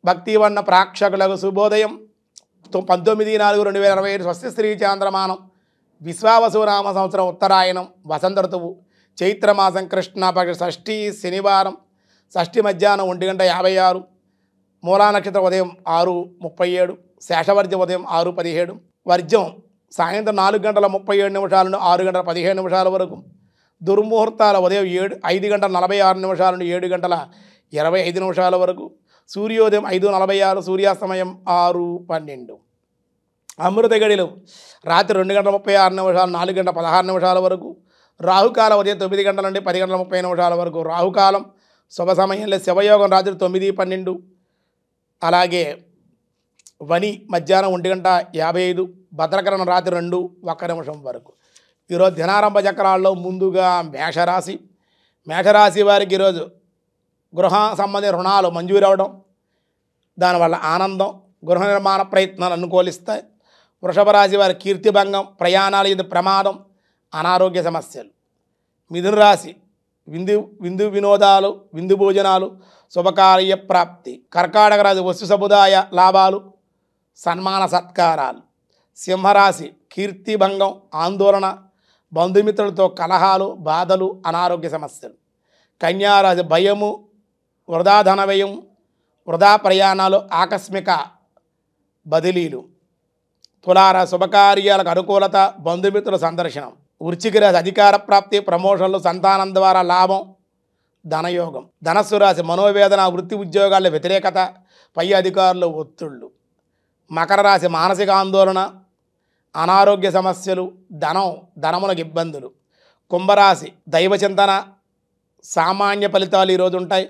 భక్తివన్న ప్రేక్షకులకు శుభోదయం. 19/4/2025 స్వస్తి శ్రీ చాంద్రమానం విశ్వావసునామ సంవత్సరం ఉత్తరాయణం వసంత ఋతువు చైత్రమాసం కృష్ణపక్ష షష్ఠి శనివారం షష్ఠి మధ్యాహ్నం 1:56 మూలా నక్షత్రం ఉదయం 6:37 శేషవర్జ్యం ఉదయం 6:17 వర్జ్యం సాయంత్రం 4:37 నుండి 6:15 వరకు దుర్ముహూర్తాల ఉదయం 5:46 నుండి 7:25 వరకు సూర్యోదయం 5:46 సూర్యాస్తమయం 6:12 అమృత గడిలో రాత్రి 2:36 4:16 వరకు రాహుకాలం ఉదయం 9 నుండి 10:30 వరకు రాహుకాలం శుభ సమయంలో శివయోగం రాత్రి 9:12 అలాగే వని మధ్యాహ్నం 1:55 భద్రకరణం రాత్రి 2:01 వరకు. ఈరోజు దినారంభ చక్రాల్లో ముందుగా మేషరాశి వారికి ఈరోజు గృహ సంబంధిత రుణాలు మంజూరు అవ్వడం, దానివల్ల ఆనందం, గృహ నిర్మాణ ప్రయత్నాలు అనుకూలిస్తాయి. వృషభ రాశి వారి కీర్తిభంగం, ప్రయాణాలు ఇది ప్రమాదం, అనారోగ్య సమస్యలు. మిథున రాశి విందు వినోదాలు, విందు భోజనాలు, శుభకార్య ప్రాప్తి. కర్కాటక రాశి వస్తు సముదాయ లాభాలు, సన్మాన సత్కారాలు. సింహరాశి కీర్తిభంగం, ఆందోళన, బంధుమిత్రులతో కలహాలు, బాధలు, అనారోగ్య సమస్యలు. కన్యారాశి భయము, వృధా ధన వ్యయం, వృధా ప్రయాణాలు, ఆకస్మిక బదిలీలు. తులారాశి శుభకార్యాలకు అనుకూలత, బంధుమిత్రుల సందర్శనం. వృశ్చిక రాశి అధికార ప్రాప్తి, ప్రమోషన్లు, సంతానం ద్వారా లాభం, ధనయోగం. ధనస్సు రాశి మనోవేదన, వృత్తి ఉద్యోగాల్లో వ్యతిరేకత, పై అధికారులు ఒత్తిళ్ళు. మకర రాశి మానసిక ఆందోళన, అనారోగ్య సమస్యలు, ధనములకు ఇబ్బందులు. కుంభరాశి దైవచింతన, సామాన్య ఫలితాలు ఈరోజు ఉంటాయి.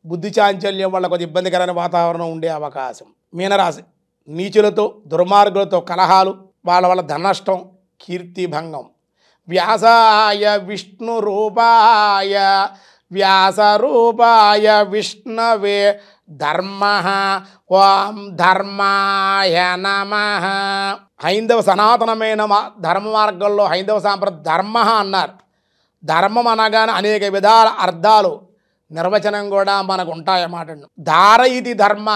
బుద్ధి చాంచల్యం వల్ల కొద్ది ఇబ్బందికరమైన వాతావరణం ఉండే అవకాశం. మీనరాశి నీచులతో, దుర్మార్గులతో కలహాలు, వాళ్ళ వల్ల ధననష్టం, కీర్తిభంగం. వ్యాసాయ విష్ణు రూపాయ వ్యాసరూపాయ విష్ణవే ధర్మః ఓం ధర్మాయ నమః. హైందవ సనాతనమైన ధర్మ మార్గంలో హైందవ సాంప్రదాయ ధర్మ అన్నారు. ధర్మం అనగానే అనేక విధాల అర్థాలు నిర్వచనం కూడా మనకు ఉంటాయన్నమాట. ధారయితి ధర్మ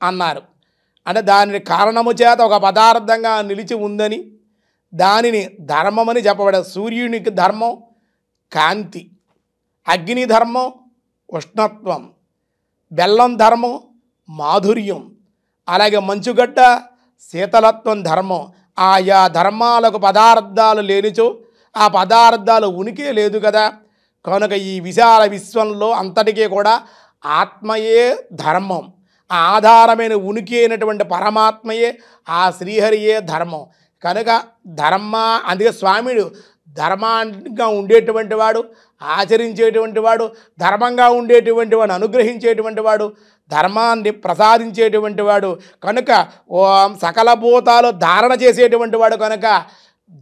అన్నారు అంటే దానిని కారణము చేత ఒక పదార్థంగా నిలిచి ఉందని దానిని ధర్మమని చెప్పబడేది. సూర్యునికి ధర్మం కాంతి, అగ్ని ధర్మం ఉష్ణత్వం, బెల్లం ధర్మం మాధుర్యం, అలాగే మంచుగడ్డ శీతలత్వం ధర్మం. ఆయా ధర్మాలకు పదార్థాలు లేనిచో ఆ పదార్థాలు ఉనికి లేదు కదా. కనుక ఈ విశాల విశ్వంలో అంతటికీ కూడా ఆత్మయే ధర్మం, ఆధారమైన ఉనికి అయినటువంటి పరమాత్మయే ఆ శ్రీహరియే ధర్మం. కనుక అందుకే స్వామిడు ధర్మంగా ఉండేటువంటి వాడు, ఆచరించేటువంటి వాడు, ధర్మంగా ఉండేటువంటి వాడు, అనుగ్రహించేటువంటి వాడు, ధర్మాన్ని ప్రసాదించేటువంటి వాడు. కనుక సకల భూతాలు ధారణ చేసేటువంటి వాడు కనుక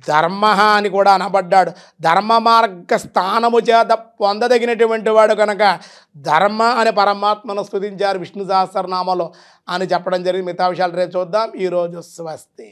ధర్మ అని కూడా అనబడ్డాడు. ధర్మ మార్గ స్థానము చేత పొందదగినటువంటి వాడు కనుక ధర్మ అని పరమాత్మను స్తుతించారు విష్ణు సహస్రనామంలో అని చెప్పడం జరిగింది. మిగతా విషయాలు రేపు చూద్దాం. ఈరోజు స్వస్తి.